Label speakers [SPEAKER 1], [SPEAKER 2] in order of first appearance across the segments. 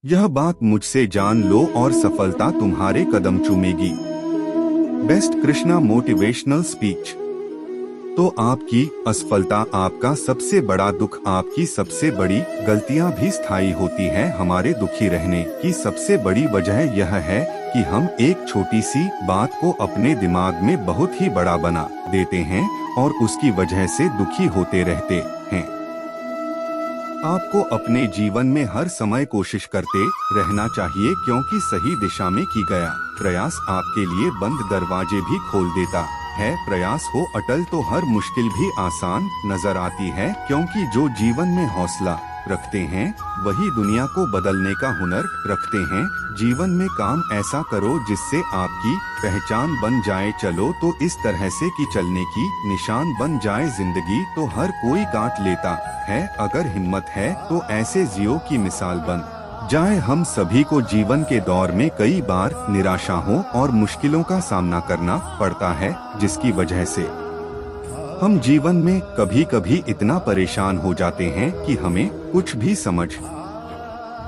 [SPEAKER 1] यह बात मुझसे जान लो और सफलता तुम्हारे कदम चूमेगी। Best Krishna motivational speech. तो आपकी असफलता आपका सबसे बड़ा दुख, आपकी सबसे बड़ी गलतियां भी स्थायी होती हैं। हमारे दुखी रहने की सबसे बड़ी वजह यह है कि हम एक छोटी सी बात को अपने दिमाग में बहुत ही बड़ा बना देते हैं और उसकी वजह से दुखी होते रहते हैं। आपको अपने जीवन में हर समय कोशिश करते रहना चाहिए, क्योंकि सही दिशा में की गया प्रयास आपके लिए बंद दरवाजे भी खोल देता है। प्रयास हो अटल तो हर मुश्किल भी आसान नजर आती है, क्योंकि जो जीवन में हौसला रखते हैं वही दुनिया को बदलने का हुनर रखते हैं। जीवन में काम ऐसा करो जिससे आपकी पहचान बन जाए। चलो तो इस तरह से कि चलने की निशान बन जाए। जिंदगी तो हर कोई काट लेता है, अगर हिम्मत है तो ऐसे जियो की मिसाल बन जाए। हम सभी को जीवन के दौर में कई बार निराशाओं और मुश्किलों का सामना करना पड़ता है, जिसकी वजह से हम जीवन में कभी कभी इतना परेशान हो जाते हैं कि हमें कुछ भी समझ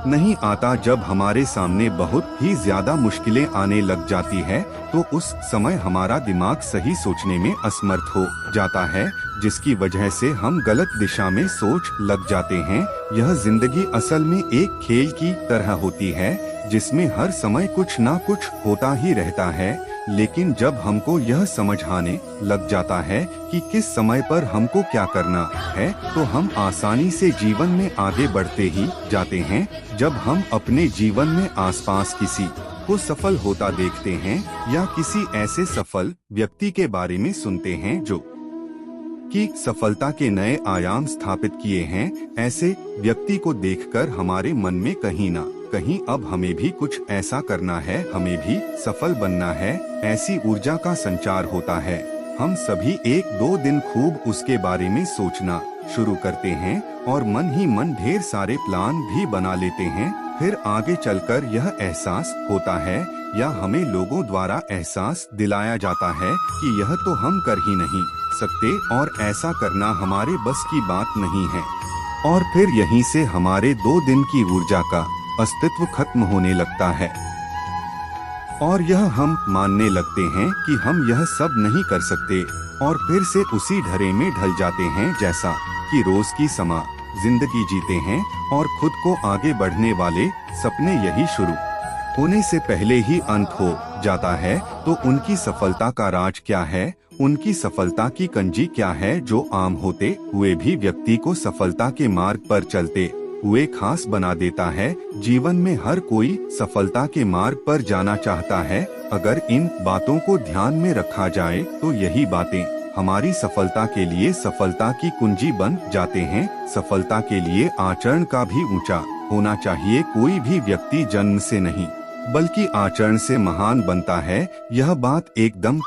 [SPEAKER 1] नहीं आता। जब हमारे सामने बहुत ही ज्यादा मुश्किलें आने लग जाती है तो उस समय हमारा दिमाग सही सोचने में असमर्थ हो जाता है, जिसकी वजह से हम गलत दिशा में सोच लग जाते हैं। यह जिंदगी असल में एक खेल की तरह होती है, जिसमें हर समय कुछ ना कुछ होता ही रहता है। लेकिन जब हमको यह समझ आने लग जाता है कि किस समय पर हमको क्या करना है, तो हम आसानी से जीवन में आगे बढ़ते ही जाते हैं। जब हम अपने जीवन में आसपास किसी को सफल होता देखते हैं या किसी ऐसे सफल व्यक्ति के बारे में सुनते हैं जो कि सफलता के नए आयाम स्थापित किए हैं, ऐसे व्यक्ति को देखकर हमारे मन में कहीं ना कहीं अब हमें भी कुछ ऐसा करना है, हमें भी सफल बनना है, ऐसी ऊर्जा का संचार होता है। हम सभी एक दो दिन खूब उसके बारे में सोचना शुरू करते हैं और मन ही मन ढेर सारे प्लान भी बना लेते हैं। फिर आगे चलकर यह एहसास होता है या हमें लोगों द्वारा एहसास दिलाया जाता है कि यह तो हम कर ही नहीं सकते और ऐसा करना हमारे बस की बात नहीं है। और फिर यहीं से हमारे 2 दिन की ऊर्जा का अस्तित्व खत्म होने लगता है और यह हम मानने लगते हैं कि हम यह सब नहीं कर सकते और फिर से उसी ढर्रे में ढल जाते हैं, जैसा कि रोज की समा जिंदगी जीते हैं और खुद को आगे बढ़ने वाले सपने यही शुरू होने से पहले ही अंत हो जाता है। तो उनकी सफलता का राज क्या है, उनकी सफलता की कंजी क्या है, जो आम होते हुए भी व्यक्ति को सफलता के मार्ग पर चलते हुए खास बना देता है। जीवन में हर कोई सफलता के मार्ग पर जाना चाहता है। अगर इन बातों को ध्यान में रखा जाए तो यही बातें हमारी सफलता के लिए सफलता की कुंजी बन जाते हैं। सफलता के लिए आचरण का भी ऊंचा होना चाहिए। कोई भी व्यक्ति जन्म से नहीं बल्कि आचरण से महान बनता है। यह बात एकदम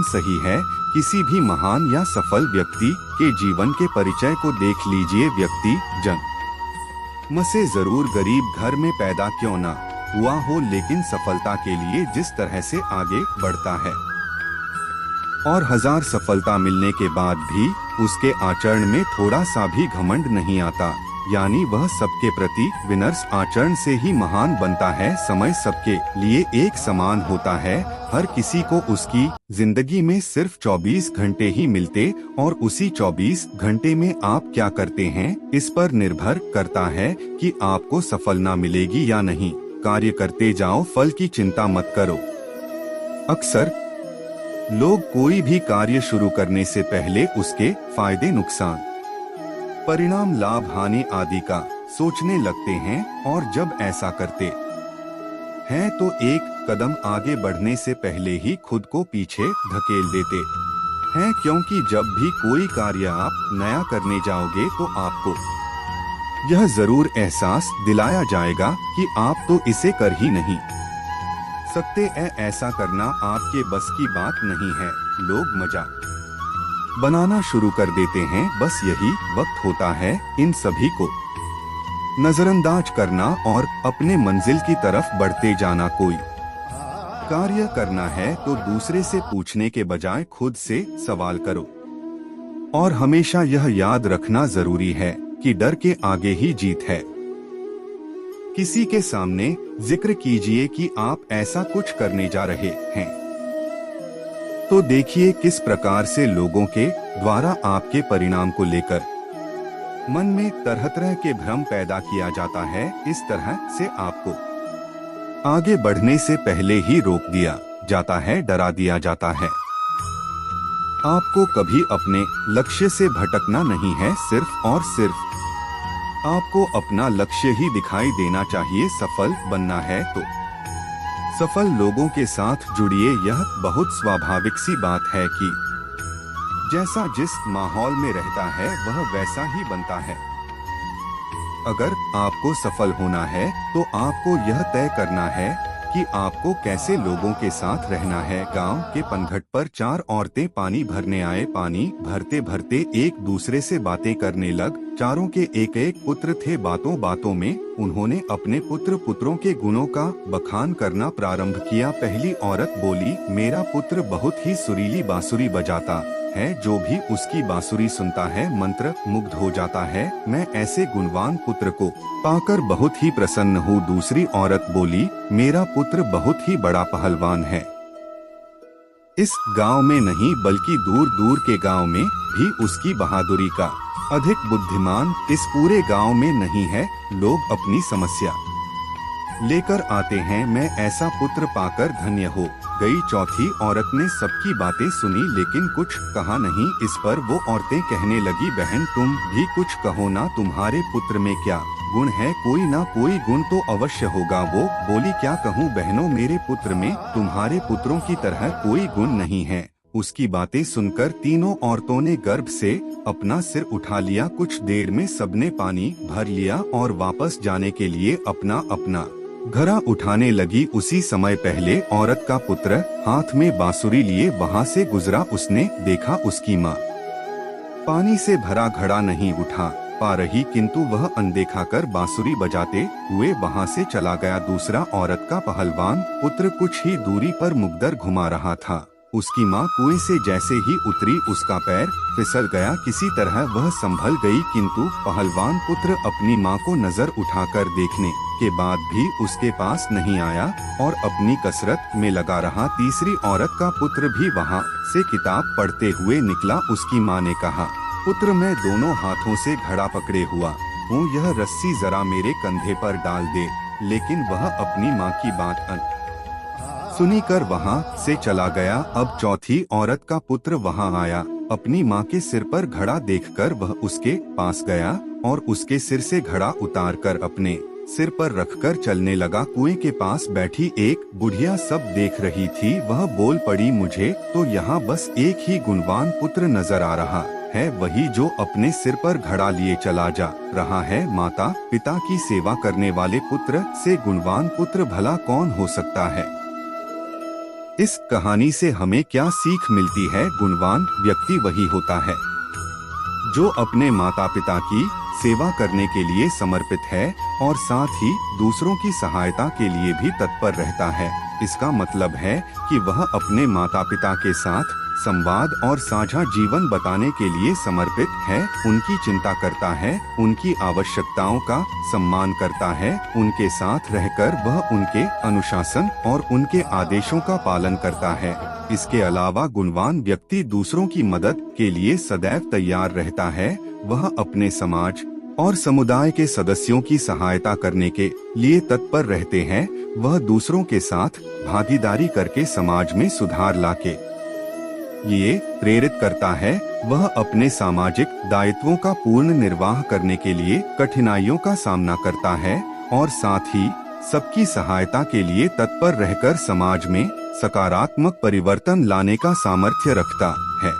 [SPEAKER 1] सही है। किसी भी महान या सफल व्यक्ति के जीवन के परिचय को देख लीजिए। व्यक्ति जन्म से जरूर गरीब घर में पैदा क्यों ना हुआ हो, लेकिन सफलता के लिए जिस तरह से आगे बढ़ता है और 1000 सफलता मिलने के बाद भी उसके आचरण में थोड़ा सा भी घमंड नहीं आता, यानी वह सबके प्रति विनम्र आचरण से ही महान बनता है। समय सबके लिए एक समान होता है। हर किसी को उसकी जिंदगी में सिर्फ 24 घंटे ही मिलते और उसी 24 घंटे में आप क्या करते हैं, इस पर निर्भर करता है कि आपको सफलता मिलेगी या नहीं। कार्य करते जाओ, फल की चिंता मत करो। अक्सर लोग कोई भी कार्य शुरू करने से पहले उसके फायदे नुकसान, परिणाम, लाभ, हानि आदि का सोचने लगते हैं और जब ऐसा करते हैं तो एक कदम आगे बढ़ने से पहले ही खुद को पीछे धकेल देते हैं, क्योंकि जब भी कोई कार्य आप नया करने जाओगे तो आपको यह जरूर एहसास दिलाया जाएगा कि आप तो इसे कर ही नहीं सकते। ऐसा करना आपके बस की बात नहीं है। लोग मजाक बनाना शुरू कर देते हैं। बस यही वक्त होता है इन सभी को नजरअंदाज करना और अपने मंजिल की तरफ बढ़ते जाना। कोई कार्य करना है तो दूसरे से पूछने के बजाय खुद से सवाल करो और हमेशा यह याद रखना जरूरी है कि डर के आगे ही जीत है। किसी के सामने जिक्र कीजिए कि आप ऐसा कुछ करने जा रहे हैं, तो देखिए किस प्रकार से लोगों के द्वारा आपके परिणाम को लेकर मन में तरह तरह के भ्रम पैदा किया जाता है। इस तरह से आपको आगे बढ़ने से पहले ही रोक दिया जाता है, डरा दिया जाता है। आपको कभी अपने लक्ष्य से भटकना नहीं है, सिर्फ और सिर्फ आपको अपना लक्ष्य ही दिखाई देना चाहिए। सफल बनना है तो सफल लोगों के साथ जुड़िए। यह बहुत स्वाभाविक सी बात है कि जैसा जिस माहौल में रहता है वह वैसा ही बनता है। अगर आपको सफल होना है तो आपको यह तय करना है कि आपको कैसे लोगों के साथ रहना है। गांव के पनघट पर 4 औरतें पानी भरने आए। पानी भरते भरते एक दूसरे से बातें करने लग। चारों के एक एक पुत्र थे। बातों बातों में उन्होंने अपने पुत्रों के गुणों का बखान करना प्रारंभ किया। पहली औरत बोली, मेरा पुत्र बहुत ही सुरीली बांसुरी बजाता है, जो भी उसकी बांसुरी सुनता है मंत्र मुग्ध हो जाता है। मैं ऐसे गुणवान पुत्र को पाकर बहुत ही प्रसन्न हूँ। दूसरी औरत बोली, मेरा पुत्र बहुत ही बड़ा पहलवान है। इस गांव में नहीं बल्कि दूर दूर के गांव में भी उसकी बहादुरी का अधिक बुद्धिमान इस पूरे गांव में नहीं है। लोग अपनी समस्या लेकर आते हैं, मैं ऐसा पुत्र पाकर धन्य हो गई। चौथी औरत ने सबकी बातें सुनी लेकिन कुछ कहा नहीं। इस पर वो औरतें कहने लगी, बहन तुम भी कुछ कहो ना, तुम्हारे पुत्र में क्या गुण है? कोई ना कोई गुण तो अवश्य होगा। वो बोली, क्या कहूँ बहनों, मेरे पुत्र में तुम्हारे पुत्रों की तरह कोई गुण नहीं है। उसकी बातें सुनकर तीनों औरतों ने गर्भ से अपना सिर उठा लिया। कुछ देर में सबने पानी भर लिया और वापस जाने के लिए अपना अपना घड़ा उठाने लगी। उसी समय पहले औरत का पुत्र हाथ में बांसुरी लिए वहां से गुजरा। उसने देखा उसकी माँ पानी से भरा घड़ा नहीं उठा पा रही, किंतु वह अनदेखा कर बांसुरी बजाते हुए वहां से चला गया। दूसरा औरत का पहलवान पुत्र कुछ ही दूरी पर मुकद्दर घुमा रहा था। उसकी माँ कुएं से जैसे ही उतरी उसका पैर फिसल गया। किसी तरह वह संभल गई, किंतु पहलवान पुत्र अपनी माँ को नजर उठाकर देखने के बाद भी उसके पास नहीं आया और अपनी कसरत में लगा रहा। तीसरी औरत का पुत्र भी वहाँ से किताब पढ़ते हुए निकला। उसकी माँ ने कहा, पुत्र मैं दोनों हाथों से घड़ा पकड़े हुआ हूँ, यह रस्सी जरा मेरे कंधे पर डाल दे। लेकिन वह अपनी माँ की बात सुनी कर वहाँ से चला गया। अब चौथी औरत का पुत्र वहाँ आया। अपनी माँ के सिर पर घड़ा देखकर वह उसके पास गया और उसके सिर से घड़ा उतारकर अपने सिर पर रखकर चलने लगा। कुएं के पास बैठी एक बुढ़िया सब देख रही थी। वह बोल पड़ी, मुझे तो यहाँ बस एक ही गुणवान पुत्र नजर आ रहा है, वही जो अपने सिर पर घड़ा लिए चला जा रहा है। माता पिता की सेवा करने वाले पुत्र से गुणवान पुत्र भला कौन हो सकता है? इस कहानी से हमें क्या सीख मिलती है? गुणवान व्यक्ति वही होता है जो अपने माता पिता की सेवा करने के लिए समर्पित है और साथ ही दूसरों की सहायता के लिए भी तत्पर रहता है। इसका मतलब है कि वह अपने माता पिता के साथ संवाद और साझा जीवन बताने के लिए समर्पित है, उनकी चिंता करता है, उनकी आवश्यकताओं का सम्मान करता है, उनके साथ रहकर वह उनके अनुशासन और उनके आदेशों का पालन करता है। इसके अलावा गुणवान व्यक्ति दूसरों की मदद के लिए सदैव तैयार रहता है। वह अपने समाज और समुदाय के सदस्यों की सहायता करने के लिए तत्पर रहते हैं। वह दूसरों के साथ भागीदारी करके समाज में सुधार लाके लिए प्रेरित करता है। वह अपने सामाजिक दायित्वों का पूर्ण निर्वाह करने के लिए कठिनाइयों का सामना करता है और साथ ही सबकी सहायता के लिए तत्पर रहकर समाज में सकारात्मक परिवर्तन लाने का सामर्थ्य रखता है।